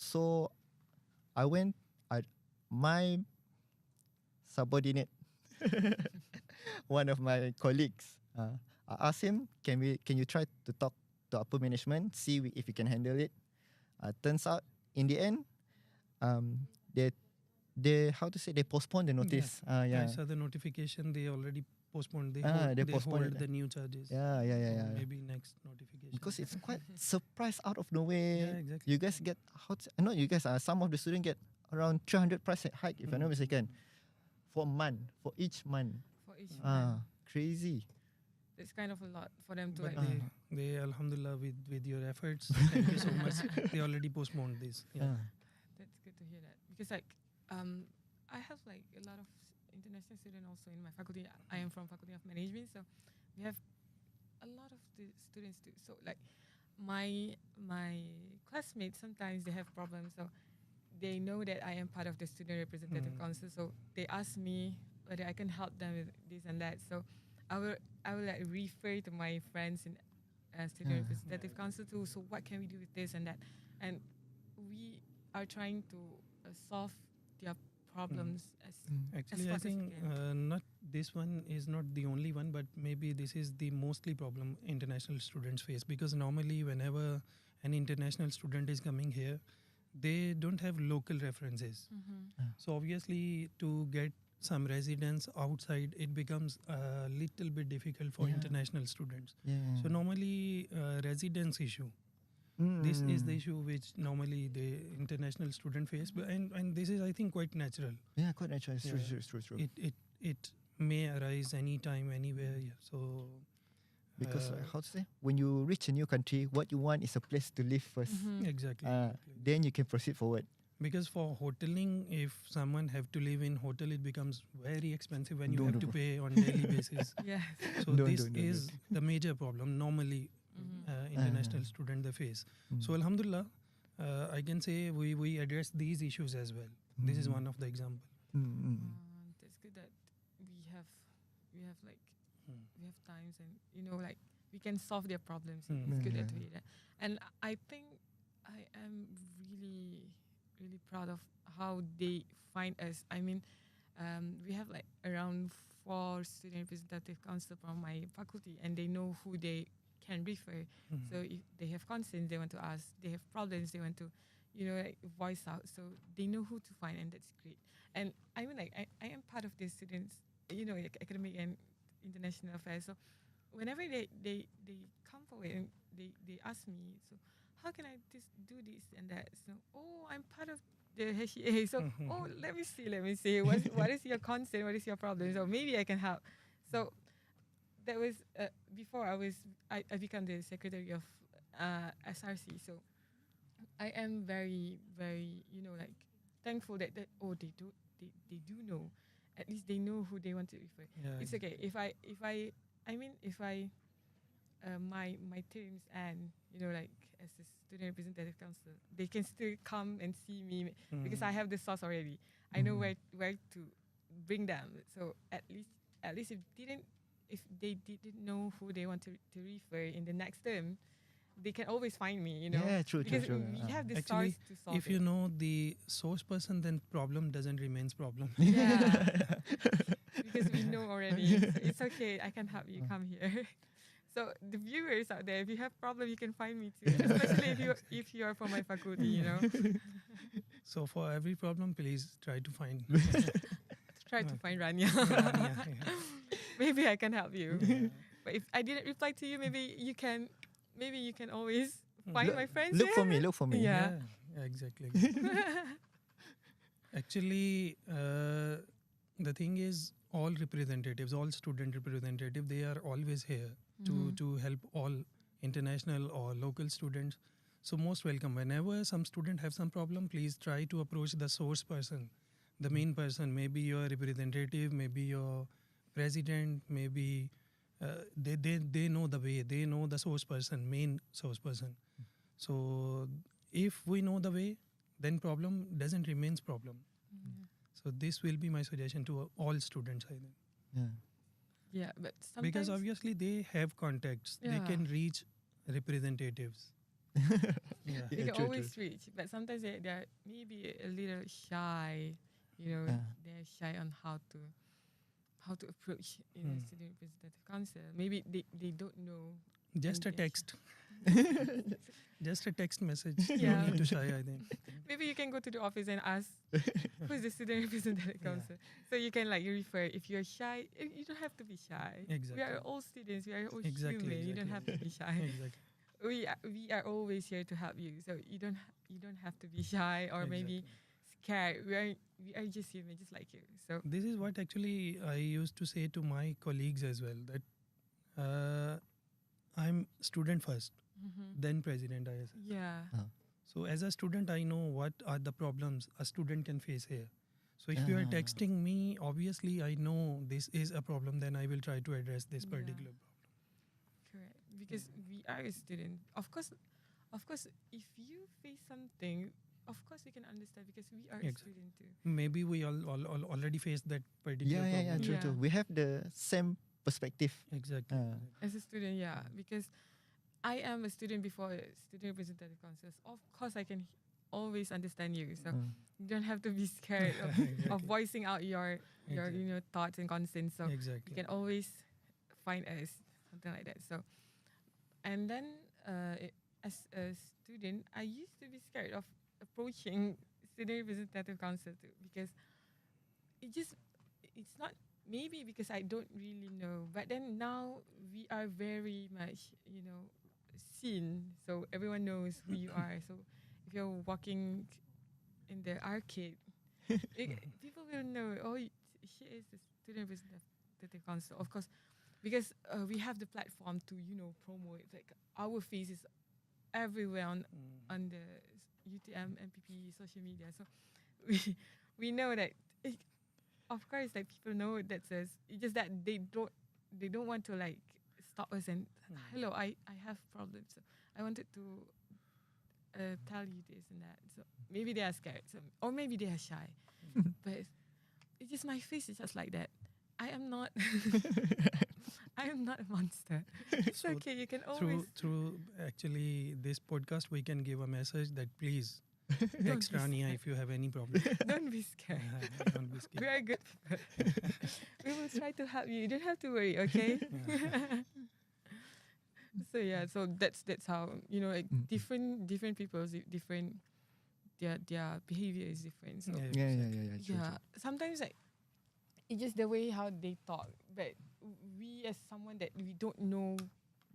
So I went. My subordinate, one of my colleagues, I asked him, can you try to talk to upper management, see if you can handle it. Turns out, in the end, they how to say, they postponed the notice. I saw the notification. They already postponed. They postponed hold the new charges. Yeah. Maybe next notification. Because it's quite surprise out of nowhere. Yeah, exactly. You guys get not you guys. Some of the students get around 300 price hike, if I'm not mistaken, for each month. Crazy. It's kind of a lot for them to. But they Alhamdulillah, with your efforts, thank you so much. They already postponed this. That's good to hear that, because I have like a lot of international students also in my faculty. I am from Faculty of Management, so we have a lot of the students too. So like my classmates, sometimes they have problems, so they know that I am part of the student representative council, so they ask me whether I can help them with this and that. So I will like refer to my friends in student representative council too. So what can we do with this and that? And we are trying to solve their problems Actually, as I think not this one is not the only one, but maybe this is the mostly problem international students face, because normally whenever an international student is coming here, they don't have local references. So obviously to get some residents outside, it becomes a little bit difficult for international students. So normally residence issue. This is the issue which normally the international student face, and this is, I think, quite natural. Yeah, quite natural. It's true. It may arise anytime, anywhere. Yeah. So because how to say, when you reach a new country, what you want is a place to live first. Exactly. Then you can proceed forward. Because for hoteling, if someone have to live in hotel, it becomes very expensive when you have to pay on daily basis. So this is the major problem normally international student they face. So Alhamdulillah, I can say we address these issues as well. This is one of the example. It's good that we have like we have times, and like we can solve their problems. It's good that we do that. And I think I am really proud of how they find us. I mean, we have like around 4 student representative council from my faculty, and they know who they can refer. So if they have concerns, they want to ask. They have problems, they want to, like voice out. So they know who to find, and that's great. And I mean, like I am part of the students, like academic and international affairs. So whenever they come forward and they ask me, so how can I do this and that? So I'm part of the HEA. So let me see. What is your concern? What is your problem? So maybe I can help. So that was before I became the secretary of SRC. So I am very, very like thankful that they do know. At least they know who they want to refer. It's okay if my terms and like as a student representative council, they can still come and see me because I have the source already. I know where to bring them. So at least if they didn't know who they want to refer in the next term, they can always find me. Yeah, true. Because we have the Actually, source to solve if you know the source person, then problem doesn't remains problem. Yeah, because we know already. It's okay. I can help you. Come here. So the viewers out there, if you have problem, you can find me too. Especially if you are from my faculty, So for every problem, please try to find. Try to find Rania. Maybe I can help you. But if I didn't reply to you, maybe you can always find my friends. Look for me. Yeah, exactly. Actually, the thing is, all student representatives, they are always here to help all international or local students. So most welcome. Whenever some student have some problem, please try to approach the source person, the main person, maybe your representative, maybe your president, maybe they know the way, they know the source person, main source person. So if we know the way, then problem doesn't remains problem. So this will be my suggestion to all students, I think. Yeah, but sometimes because obviously they have contacts, they can reach representatives. Yeah. They can true, always true. reach, but sometimes they're maybe a little shy. You know, they're shy on how to approach student representative council. Maybe they don't know. Just a and they're text. Just a text message. Yeah. No need to shy, I think. Maybe you can go to the office and ask who's the student representative Yeah. council. So you can like you refer. If you're shy, you don't have to be shy. We Exactly. are all students. We are all Exactly, human. You don't have to be shy. Exactly. We are always here to help you. So you don't have to be shy or maybe scared. We are just human, just like you. So This is what actually I used to say to my colleagues as well, that I'm student first, then president ISS. yeah, So as a student, I know what are the problems a student can face here. So if you are texting me, obviously I know this is a problem, then I will try to address this Yeah. particular problem. correct. Because we are a student. Of course, if you face something, of course we can understand because we are a Exactly. student too. Maybe we all already faced that particular problem. True, Yeah. true. We have the same perspective. Exactly. As a student, yeah, because I am a student before a student representative council. Of course, I can always understand you. So you don't have to be scared of voicing out your Exactly. thoughts and concerns. So Exactly. you can always find us, something like that. So, and then as a student, I used to be scared of approaching student representative council too because it's not maybe because I don't really know, but then now we are very much seen, so everyone knows who you are. So if you're walking in the arcade, people will know. Oh, she is the student representative council, of course, because we have the platform to promote. Like our face is everywhere on the UTM MPP social media. So we know that. Of course, like people know that's us. It's just that they don't want to like stop us and hello, I have problems. So I wanted to tell you this and that. So maybe they are scared, or maybe they are shy. But it's just my face is just like that. I am not. I am not a monster. It's So okay. You can always through actually this podcast, we can give a message that please Don't text be Rania scared. if you have any problem. don't be scared. Don't be We scared. are good people. We will try to help you. You don't have to worry, okay? So yeah, so that's how like different people, different their behavior is different. So Exactly. True. sometimes like it's just the way how they talk. But we as someone that we don't know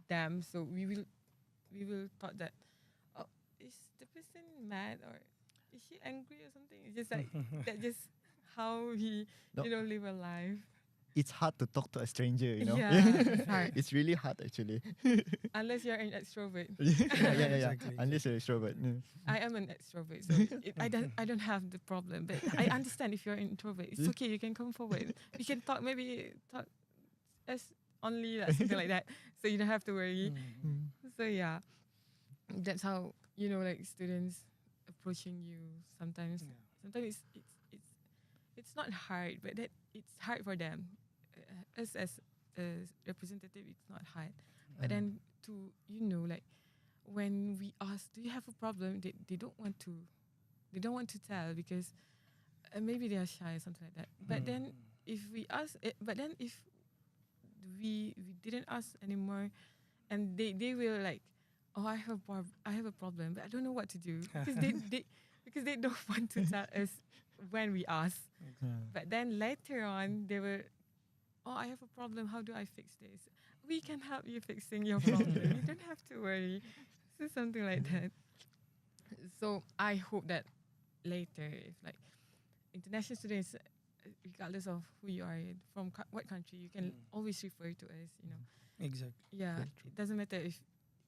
them, so we will thought that is the person mad or is she angry or something? It's just like that. Just how we No. live a life. It's hard to talk to a stranger, Yeah, it's hard. It's really hard actually. Unless you're an extrovert. yeah. Exactly, Unless you're extrovert. I am an extrovert, so I don't have the problem. But I understand if you're an introvert. It's okay. You can come forward. We can talk. Maybe talk as only something like that. So you don't have to worry. So yeah, that's how like students approaching you. Sometimes it's not hard, but that it's hard for them. Us as a representative, it's not hard. But then to like when we ask, do you have a problem? They don't want to tell because maybe they are shy or something like that. But then if we ask, but then if we didn't ask anymore, and they will like, oh, I have a problem, but I don't know what to do because they don't want to tell us when we ask. But then later on, they will, oh, I have a problem. How do I fix this? We can help you fixing your problem. You don't have to worry. So something like that. So I hope that later, if like international students, regardless of who you are from what country, you can always refer to us. Exactly. Yeah, That's true. it doesn't matter if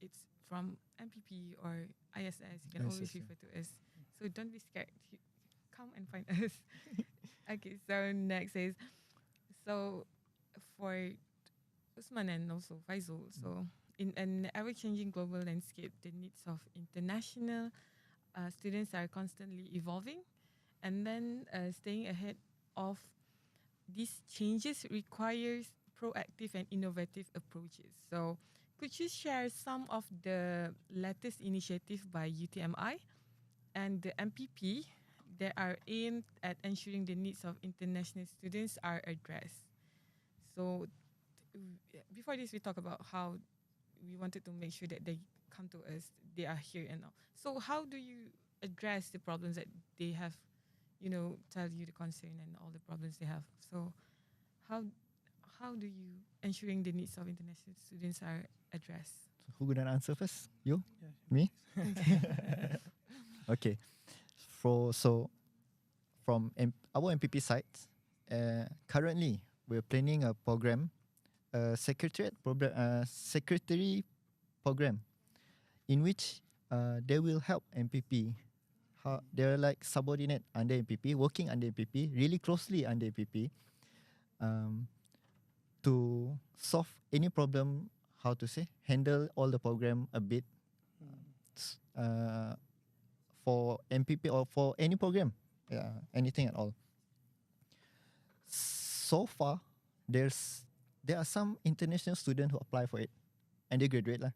it's from MPP or ISS. You can always ISS, yeah. refer to us. So don't be scared. Come and find us. Okay, so next is for Usman and also Faizul. So in an ever-changing global landscape, the needs of international students are constantly evolving, and then staying ahead of these changes requires proactive and innovative approaches. So could you share some of the latest initiative by UTMI and the MPP that are aimed at ensuring the needs of international students are addressed? So before this, we talk about how we wanted to make sure that they come to us, they are here and now. So how do you address the problems that they have, tell you the concern and all the problems they have? So how do you ensuring the needs of international students are addressed? So who gonna answer first? You? Yeah. Me? Okay. So from our MPP sites, currently we're planning a program, secretary program, in which they will help MPP. They're like subordinate under MPP, working under MPP, really closely under MPP, to solve any problem. How to say? Handle all the program a bit. For MPP or for any program, anything at all. So far, there are some international students who apply for it, and they graduate lah.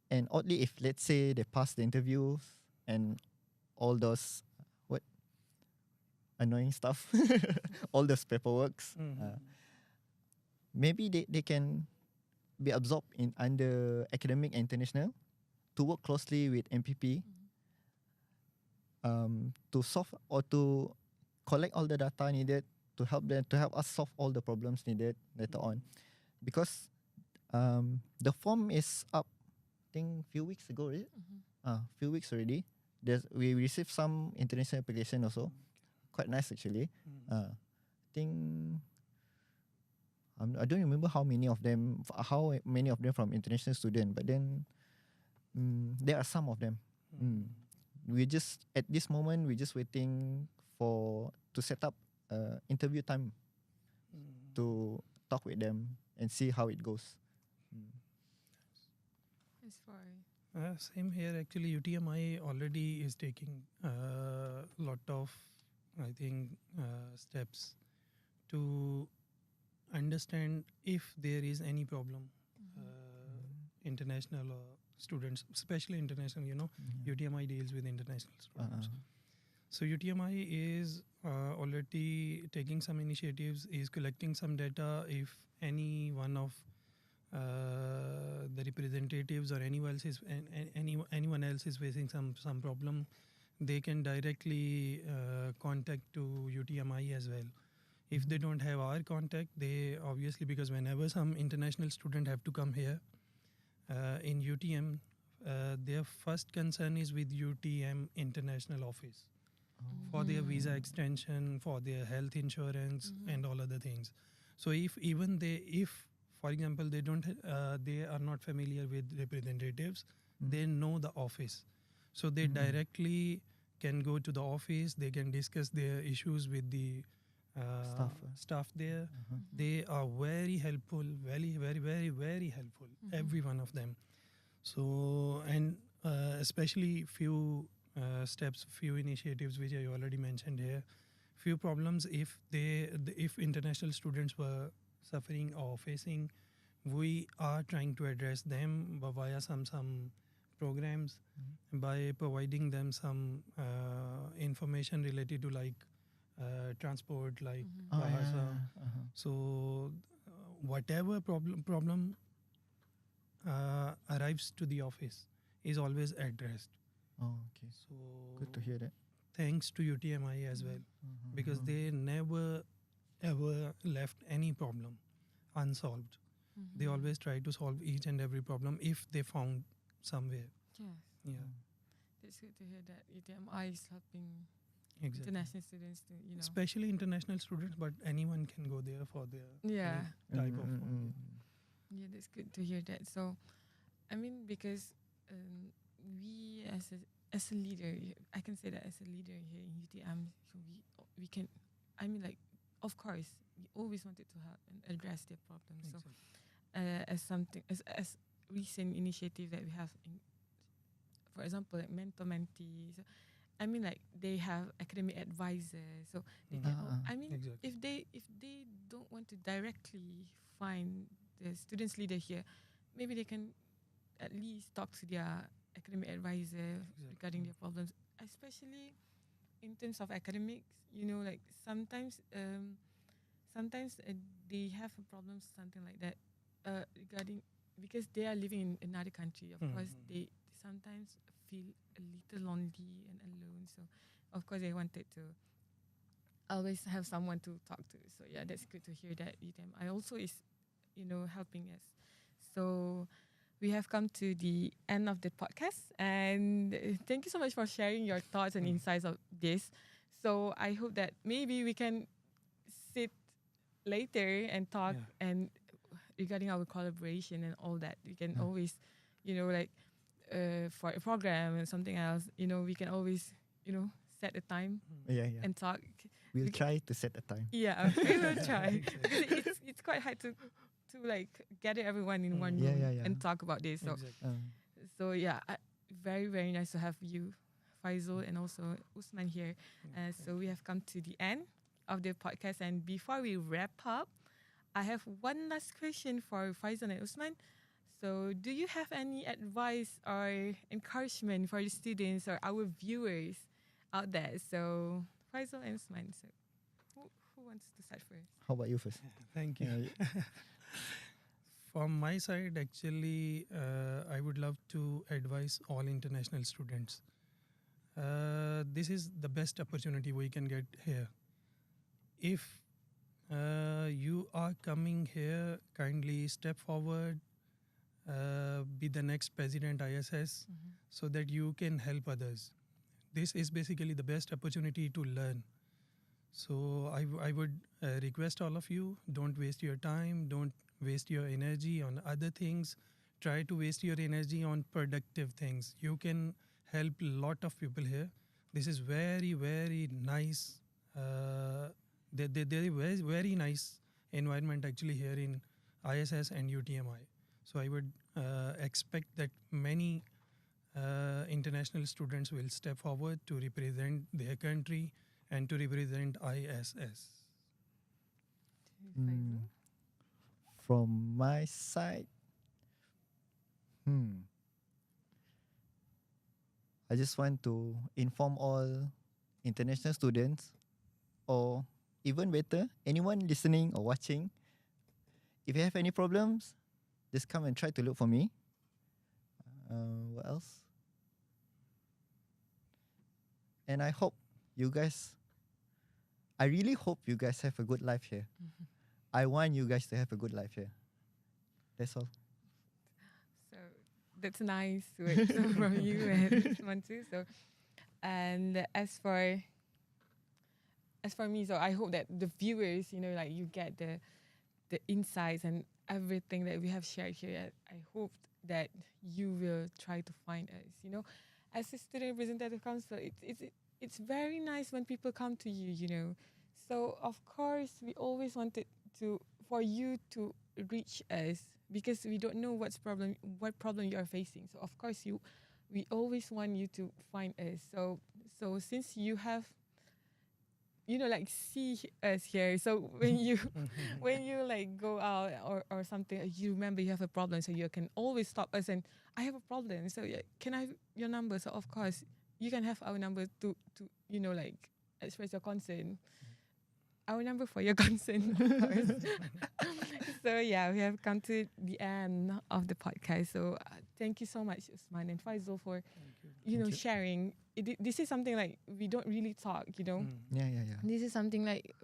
And oddly, if let's say they pass the interviews and all those annoying stuff, all those paperworks, maybe they can be absorbed in under academic and international, to work closely with MPP, to solve or to collect all the data needed to help us solve all the problems needed later on. Because the form is up, I think few weeks ago, right? Few weeks already. We received some international application also, quite nice actually. I think I don't remember how many of them from international student, but then there are some of them. We just at this moment we're just waiting to set up interview time to talk with them and see how it goes. As far Same here actually. UTMI already is taking a lot of, I think, steps to understand if there is any problem. International students, especially international, UTMI deals with international students. So UTMI is already taking some initiatives, is collecting some data. If any one of the representatives or anyone else is facing some problem, they can directly contact to UTMI as well. If they don't have our contact, they obviously, because whenever some international student have to come here in UTM, their first concern is with UTM International Office for their visa extension, for their health insurance, and all other things. So if for example they are not familiar with representatives, they know the office, so they directly can go to the office. They can discuss their issues with the staff there. They are very helpful, very, very, very, very helpful, every one of them. So, and especially few steps, few initiatives which I already mentioned here, few problems if international students were suffering or facing, we are trying to address them via some programs, by providing them some information related to like transport, like bahasa. So whatever problem arrives to the office is always addressed. Okay. So Good to hear that. Thanks to UTMI as well, because they never ever left any problem unsolved. They always try to solve each and every problem if they found somewhere. Yes. Yeah, It's good to hear that UTMI is helping exactly. international students to, Especially international students, but anyone can go there for their Yeah. any type of. Yeah, that's good to hear that. So, I mean, because we as a leader, I can say that as a leader here in UTM, so we can, I mean, like, of course, we always wanted to help and address their problems. So, as recent initiative that we have, for example, like mentor-mentee. So, I mean, like they have academic advisors, so they can. I mean, Exactly. if they don't want to directly find the students leader here, maybe they can at least talk to their academic advisor regarding their problems, especially in terms of academics. Like sometimes they have a problem, something like that, regarding, because they are living in another country. Of course, they sometimes feel a little lonely and alone. So, of course, they wanted to always have someone to talk to. So yeah, that's good to hear that UTM also is, helping us. So we have come to the end of the podcast, and thank you so much for sharing your thoughts and insights of this. So I hope that maybe we can sit later and talk and regarding our collaboration and all that. We can always, for a program and something else, we can always, set a time and talk. We'll try to set a time. Yeah, we will try. Because it's quite hard to like gather everyone in one room and talk about this. So, so yeah, very, very nice to have you, Faizul, and also Usman here. So we have come to the end of the podcast, and before we wrap up, I have one last question for Faizul and Usman. So, do you have any advice or encouragement for the students or our viewers out there? So, Faizul and Usman. So, who wants to start first? How about you first? Thank you. From my side, actually, I would love to advise all international students. This is the best opportunity we can get here. If you are coming here, kindly step forward, be the next President ISS, so that you can help others. This is basically the best opportunity to learn. So I would request all of you, don't waste your time, don't waste your energy on other things. Try to waste your energy on productive things. You can help a lot of people here. This is very, very nice. There is very nice environment actually here in ISS and UTMI. So I would expect that many international students will step forward to represent their country and to represent ISS. From my side, I just want to inform all international students, or even better, anyone listening or watching, if you have any problems, just come and try to look for me. What else? And I really hope you guys have a good life here. I want you guys to have a good life here. That's all. So that's nice words from you and Usman too. So, and as for me, so I hope that the viewers, you get the insights and everything that we have shared here. I hope that you will try to find us. As a student representative council, it's very nice when people come to you. So of course we always wanted for you to reach us, because we don't know what problem you are facing. So of course we always want you to find us. So since you have see us here. So when you go out or something, you remember you have a problem, so you can always stop us and I have a problem. So can I have your number? So of course you can have our number to express your concern. Our number for your concern, of course. So yeah, we have come to the end of the podcast. So thank you so much, Usman and Faizul, for sharing. This is something like we don't really talk. Yeah. This is something like,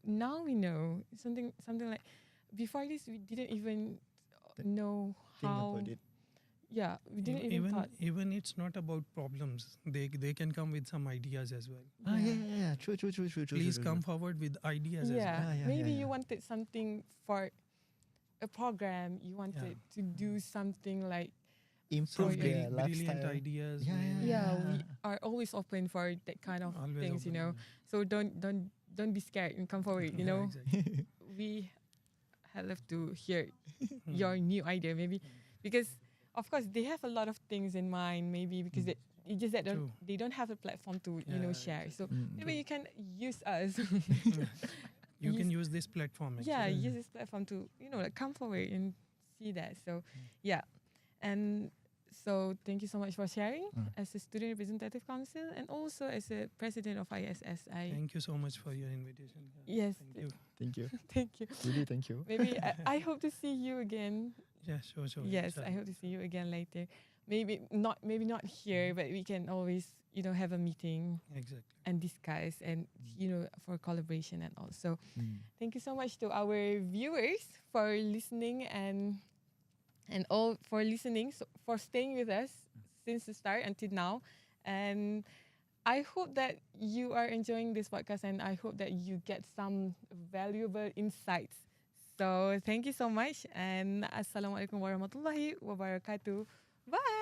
now we know something like before this we didn't even know how. Think about it. Yeah, we didn't even thought. Even it's not about problems. They can come with some ideas as well. Yeah. True. Please come forward with ideas as well. Maybe you wanted something for a program. You wanted to do something like improve their brilliant lifestyle. ideas. Yeah, we are always open for that kind of Always things. open, So don't be scared and come forward. Exactly. We love to hear your new idea, maybe because. Of course, they have a lot of things in mind, maybe because it's just that they don't have a platform to share. So maybe you can use us You can use this platform actually. Yeah, use this platform to like come forward and see that. So yeah, and so thank you so much for sharing as a student representative council and also as a president of ISS. Thank you so much for your invitation. Yes, Thank you. Thank you. thank you. Really, thank you. Maybe I hope to see you again. Yeah, sure. Yes, I inshallah. hope to see you again later. Maybe not here, but we can always have a meeting Exactly. and discuss and for collaboration and all. So thank you so much to our viewers for listening and all for listening, so for staying with us since the start until now. And I hope that you are enjoying this podcast and I hope that you get some valuable insights. So thank you so much and Assalamualaikum warahmatullahi wabarakatuh. Bye.